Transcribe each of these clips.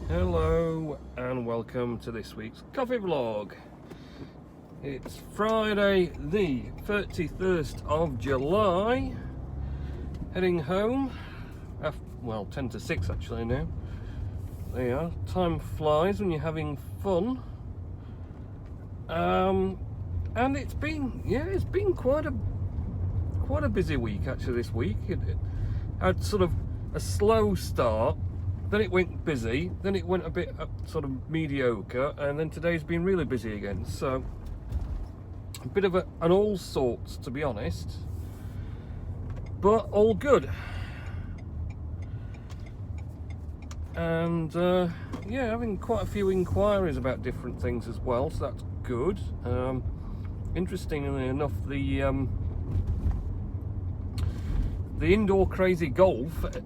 Hello and welcome to this week's coffee vlog. It's Friday the 31st of July, heading home, well 10 to 6 actually now. There you are, time flies when you're having fun. And it's been quite a busy week actually this week. It had sort of a slow start, then it went busy, then it went a bit sort of mediocre, and then today's been really busy again. So a bit of an all sorts, to be honest, but all good. And yeah, having quite a few inquiries about different things as well, so that's good. Interestingly enough, the indoor crazy golf at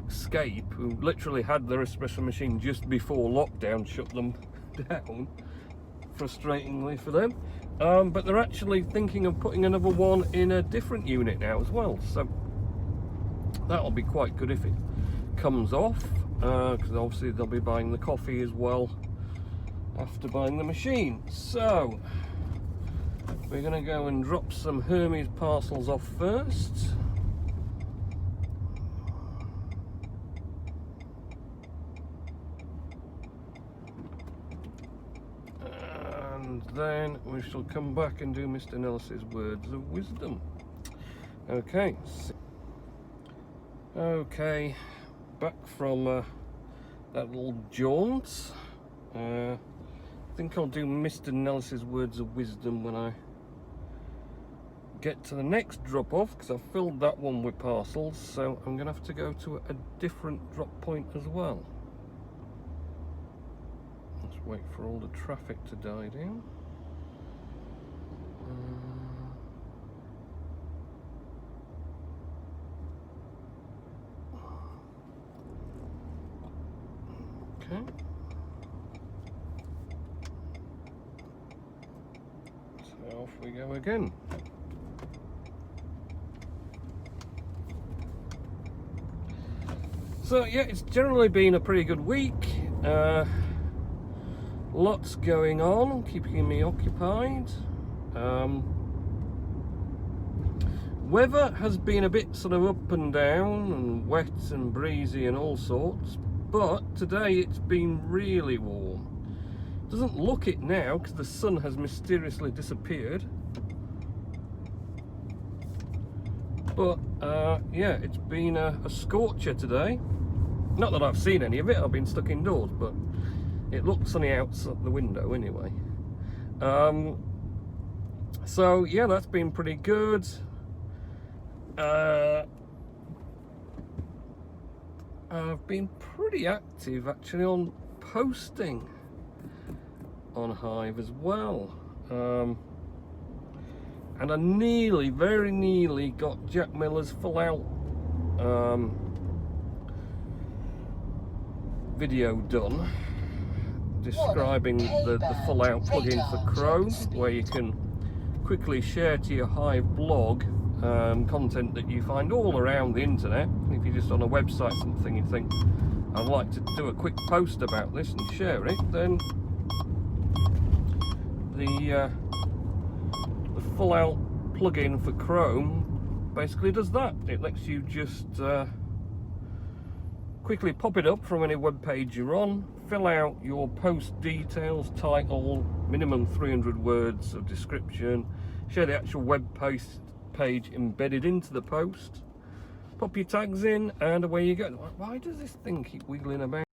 Escape, who literally had their espresso machine just before lockdown shut them down, frustratingly for them, but they're actually thinking of putting another one in a different unit now as well, so that'll be quite good if it comes off, because obviously they'll be buying the coffee as well after buying the machine. So we're going to go and drop some Hermes parcels off first. And then we shall come back and do Mr. Nellis's words of wisdom. Okay, back from that little jaunt. I think I'll do Mr. Nellis's words of wisdom when I get to the next drop off, because I've filled that one with parcels, so I'm going to have to go to a different drop point as well. Wait for all the traffic to die down. Okay. So off we go again. So yeah, it's generally been a pretty good week. Lots going on, keeping me occupied. Weather has been a bit sort of up and down and wet and breezy and all sorts, but today it's been really warm. Doesn't look it now because the sun has mysteriously disappeared, but yeah, it's been a scorcher today. Not that I've seen any of it, I've been stuck indoors, but it looks sunny outside the window anyway. So yeah, that's been pretty good. I've been pretty active actually on posting on Hive as well. And I very nearly got Jack Miller's full out video done, describing the full out plugin for Chrome, where you can quickly share to your Hive blog content that you find all around the internet. If you're just on a website something, you think I'd like to do a quick post about this and share it, then the full out plugin for Chrome basically does that. It lets you just quickly pop it up from any web page you're on, fill out your post details, title, minimum 300 words of description, share the actual web post page embedded into the post, pop your tags in, and away you go. Why does this thing keep wiggling about?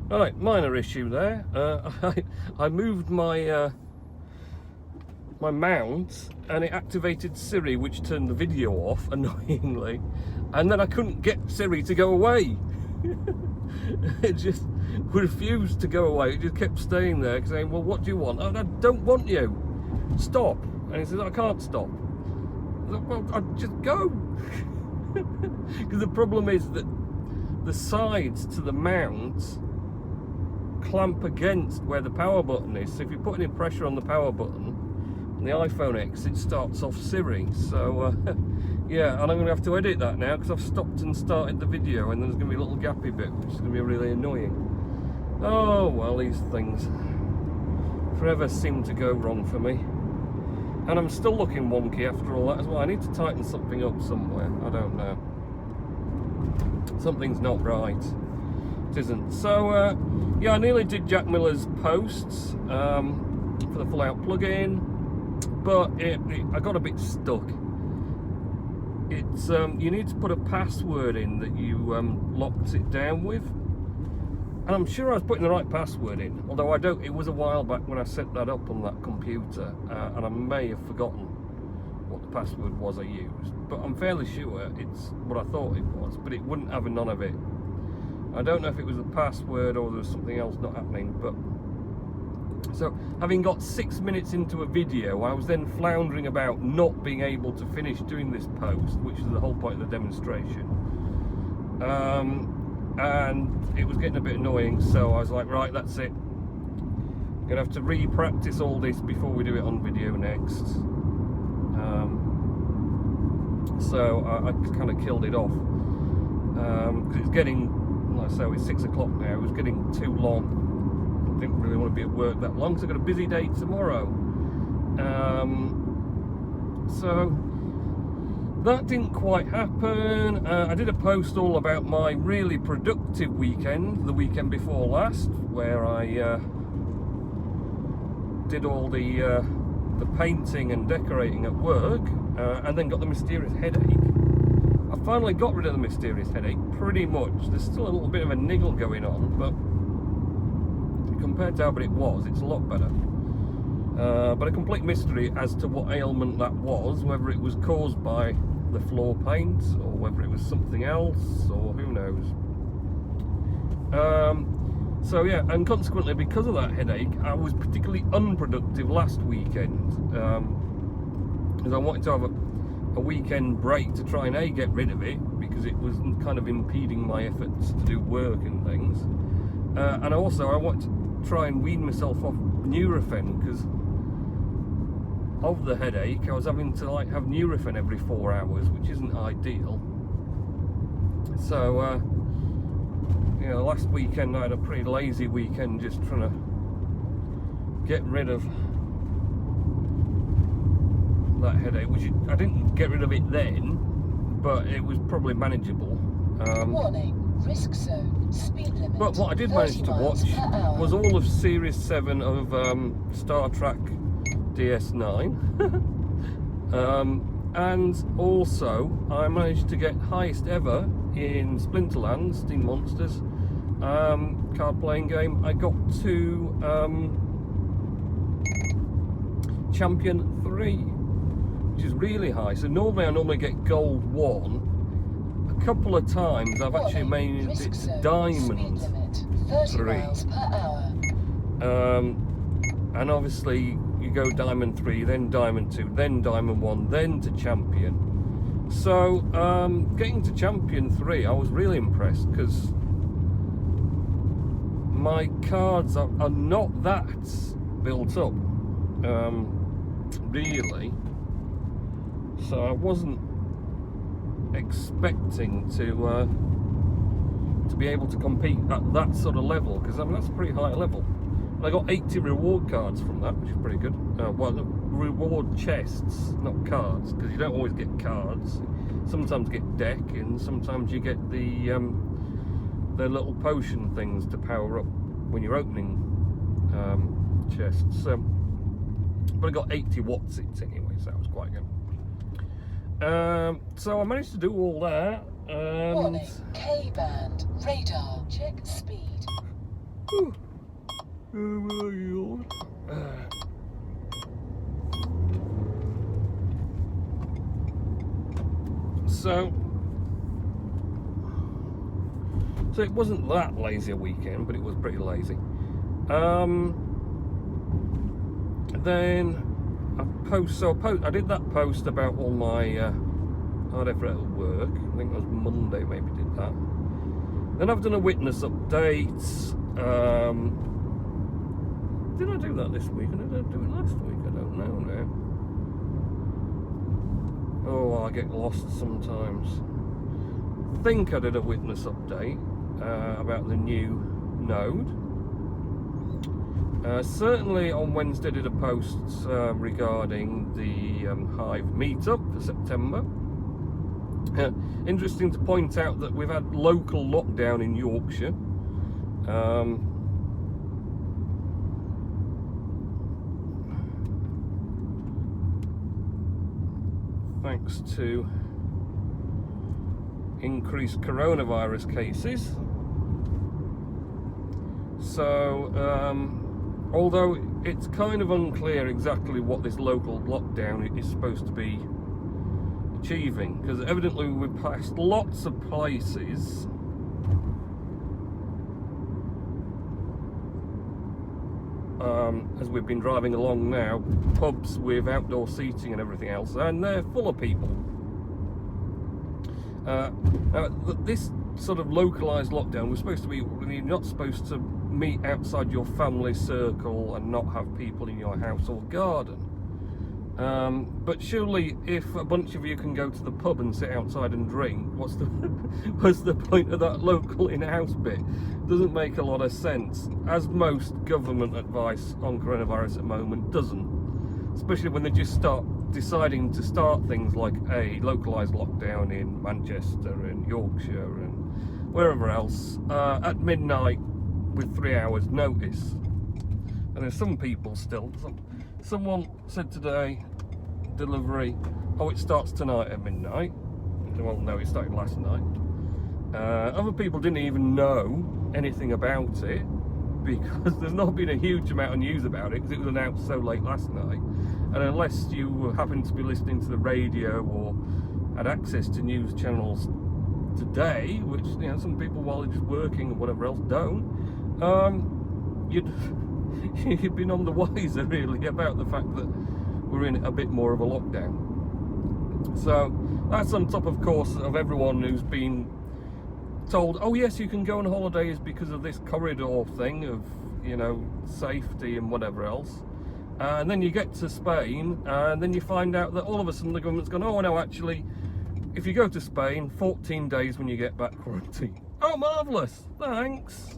Right, minor issue there. I moved my my mount, and it activated Siri, which turned the video off, annoyingly, and then I couldn't get Siri to go away. It just refused to go away. It just kept staying there, saying, well, what do you want? I don't want you. Stop. And he says, I can't stop. I said, well, I'll just go. Because the problem is that the sides to the mount clamp against where the power button is. So if you put any pressure on the power button, and the iPhone X, it starts off Siri. So yeah, and I'm going to have to edit that now because I've stopped and started the video, and there's going to be a little gappy bit, which is going to be really annoying. Oh well, these things forever seem to go wrong for me, and I'm still looking wonky after all that as well. I need to tighten something up somewhere. I don't know. Something's not right. It isn't. So yeah, I nearly did Jack Miller's posts for the full out plugin, but I got a bit stuck. It's you need to put a password in that you locked it down with, and I'm sure I was putting the right password in, although I don't. It was a while back when I set that up on that computer, and I may have forgotten what the password was I used, but I'm fairly sure it's what I thought it was, but it wouldn't have none of it. I don't know if it was the password or there was something else not happening. But so, having got 6 minutes into a video, I was then floundering about, not being able to finish doing this post, which is the whole point of the demonstration. And it was getting a bit annoying, so I was like, right, that's it. I'm gonna have to re-practice all this before we do it on video next. So I kind of killed it off because it's getting, like I say, it's 6 o'clock now. It was getting too long. I didn't really want to be at work that long because I've got a busy day tomorrow. So that didn't quite happen. I did a post all about my really productive weekend, the weekend before last, where I did all the painting and decorating at work, and then got the mysterious headache. I finally got rid of the mysterious headache, pretty much. There's still a little bit of a niggle going on, but compared to how bad it was, it's a lot better. But a complete mystery as to what ailment that was, whether it was caused by the floor paint or whether it was something else, or who knows. So yeah, and consequently, because of that headache, I was particularly unproductive last weekend, because I wanted to have a weekend break to try and get rid of it, because it was kind of impeding my efforts to do work and things. And also I want to try and wean myself off Nurofen, because of the headache I was having to like have Nurofen every 4 hours, which isn't ideal. So you know, last weekend I had a pretty lazy weekend, just trying to get rid of that headache, which I didn't get rid of it then, but it was probably manageable. Warning, risk zone, speed limit. But what I did manage to watch was all of Series 7 of Star Trek DS9. And also I managed to get highest ever in Splinterland, Steam Monsters card playing game. I got to Champion 3, which is really high. So normally I get Gold 1. A couple of times I've actually made it to Diamond 3. And obviously you go Diamond 3, then Diamond 2, then Diamond 1, then to Champion. So getting to Champion 3, I was really impressed, because my cards are not that built up, really. So I wasn't expecting to be able to compete at that sort of level, because I mean, that's a pretty high level. And I got 80 reward cards from that, which is pretty good. Well, reward chests, not cards, because you don't always get cards. Sometimes you get deck, and sometimes you get the little potion things to power up when you're opening chests. But I got 80 watts it anyway, so that was quite good. So I managed to do all that. Warning, K-band, radar, check speed. So it wasn't that lazy a weekend, but it was pretty lazy. Then I did that post about all my hard effort at work. I think it was Monday, maybe did that. Then I've done a witness update. Did I do that this week? Or did I do it last week? I don't know now. Oh, I get lost sometimes. I think I did a witness update about the new node. Certainly on Wednesday did a post regarding the Hive meetup for September. Interesting to point out that we've had local lockdown in Yorkshire. Thanks to increased coronavirus cases. So although it's kind of unclear exactly what this local lockdown is supposed to be achieving, because evidently we've passed lots of places as we've been driving along now, pubs with outdoor seating and everything else, and they're full of people. This sort of localised lockdown was supposed to be, you're not supposed to meet outside your family circle and not have people in your house or garden. But surely, if a bunch of you can go to the pub and sit outside and drink, what's the point of that local in-house bit? Doesn't make a lot of sense, as most government advice on coronavirus at the moment doesn't. Especially when they just start deciding to start things like a localised lockdown in Manchester and Yorkshire and wherever else at midnight with 3 hours notice. And there's some people still, someone said today, delivery, oh, it starts tonight at midnight. Well, no, it started last night. Other people didn't even know anything about it because there's not been a huge amount of news about it because it was announced so late last night. And unless you happen to be listening to the radio or had access to news channels today, which, you know, some people while they're just working or whatever else don't, you'd be none the wiser really about the fact that we're in a bit more of a lockdown. So that's on top, of course, of everyone who's been told, oh yes, you can go on holidays because of this corridor thing of, you know, safety and whatever else. And then you get to Spain and then you find out that all of a sudden the government's gone, oh no, actually, if you go to Spain, 14 days when you get back quarantine. Oh, marvellous, thanks.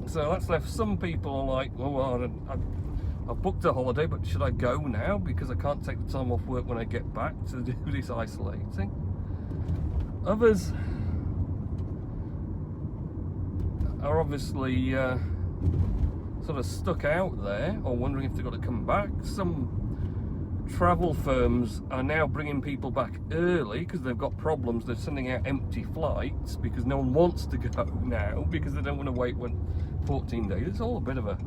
So that's left some people like, well, I've booked a holiday, but should I go now because I can't take the time off work when I get back to do this isolating? Others are obviously sort of stuck out there or wondering if they've got to come back. Some travel firms are now bringing people back early because they've got problems. They're sending out empty flights because no one wants to go now because they don't want to wait 14 days. It's all a bit of a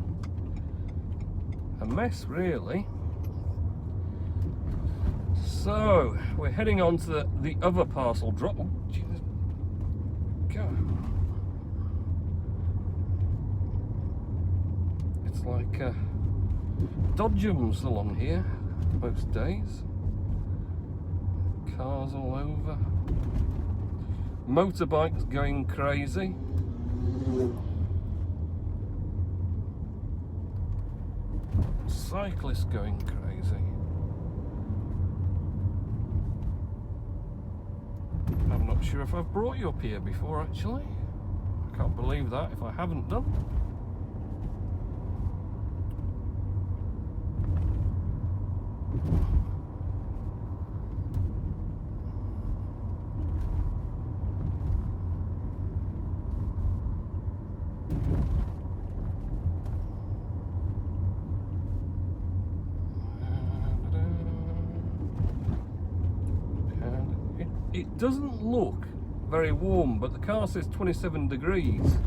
mess, really. So we're heading on to the other parcel drop. Oh, Jesus. God. It's like dodgems along here most days. Cars all over. Motorbikes going crazy. Cyclists going crazy. I'm not sure if I've brought you up here before, actually. I can't believe that if I haven't done. It doesn't look very warm, but the car says 27 degrees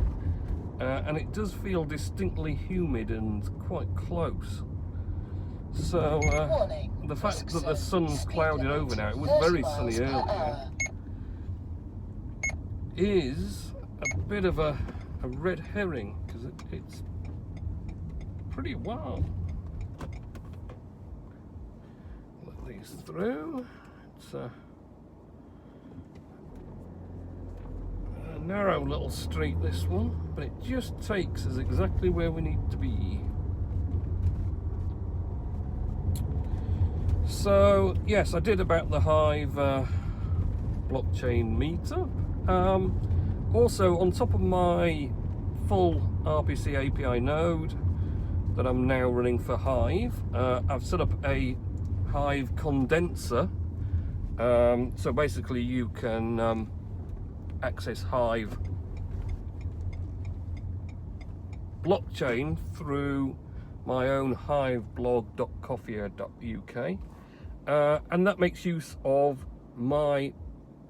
and it does feel distinctly humid and quite close. So Warning. the fact Risk that the zone. sun's Speed clouded limit, over now, it was 30 very miles sunny per earlier, hour. is a bit of a red herring, because it's pretty wild. Let these through. It's a narrow little street, this one, but it just takes us exactly where we need to be. So yes, I did about the Hive blockchain meetup. Also, on top of my full RPC API node that I'm now running for Hive, I've set up a Hive condenser. So basically you can access Hive blockchain through my own hiveblog.coffee.uk, and that makes use of my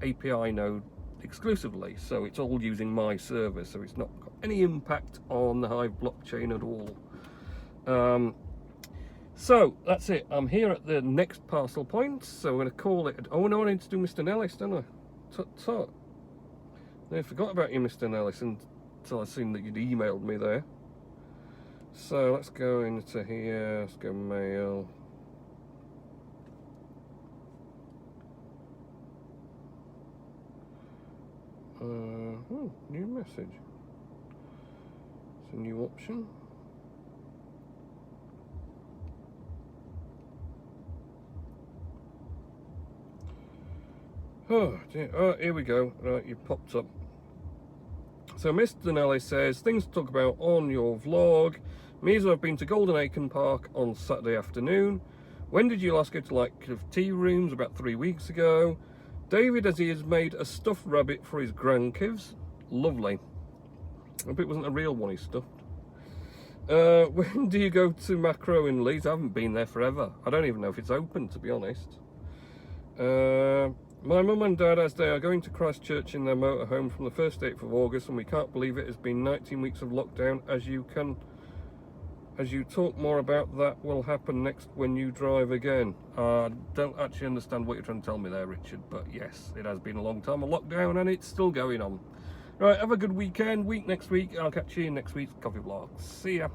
API node exclusively, so it's all using my server, so it's not got any impact on the Hive blockchain at all. So that's it. I'm here at the next parcel point, so we're going to call it. Oh no, I need to do Mr. Nellis, don't I? Tut. I forgot about you, Mr. Nellis, until I seen that you'd emailed me there. So let's go into here, let's go mail. Oh, new message. It's a new option. Oh dear. Oh, here we go. Right, you popped up. So Mr. Nelly says, things to talk about on your vlog. Meso, I've been to Golden Acre Park on Saturday afternoon. When did you last go to like tea rooms? About 3 weeks ago. David, as he has made a stuffed rabbit for his grandkids. Lovely. I hope it wasn't a real one he stuffed. When do you go to Macro in Leeds? I haven't been there forever. I don't even know if it's open, to be honest. My mum and dad, as they are going to Christchurch in their motorhome from the 1st to 8th of August, and we can't believe it has been 19 weeks of lockdown. As you talk more about that will happen next when you drive again. I don't actually understand what you're trying to tell me there, Richard, but yes, it has been a long time of lockdown and it's still going on. Right, have a good week next week. I'll catch you in next week's coffee vlog. See ya.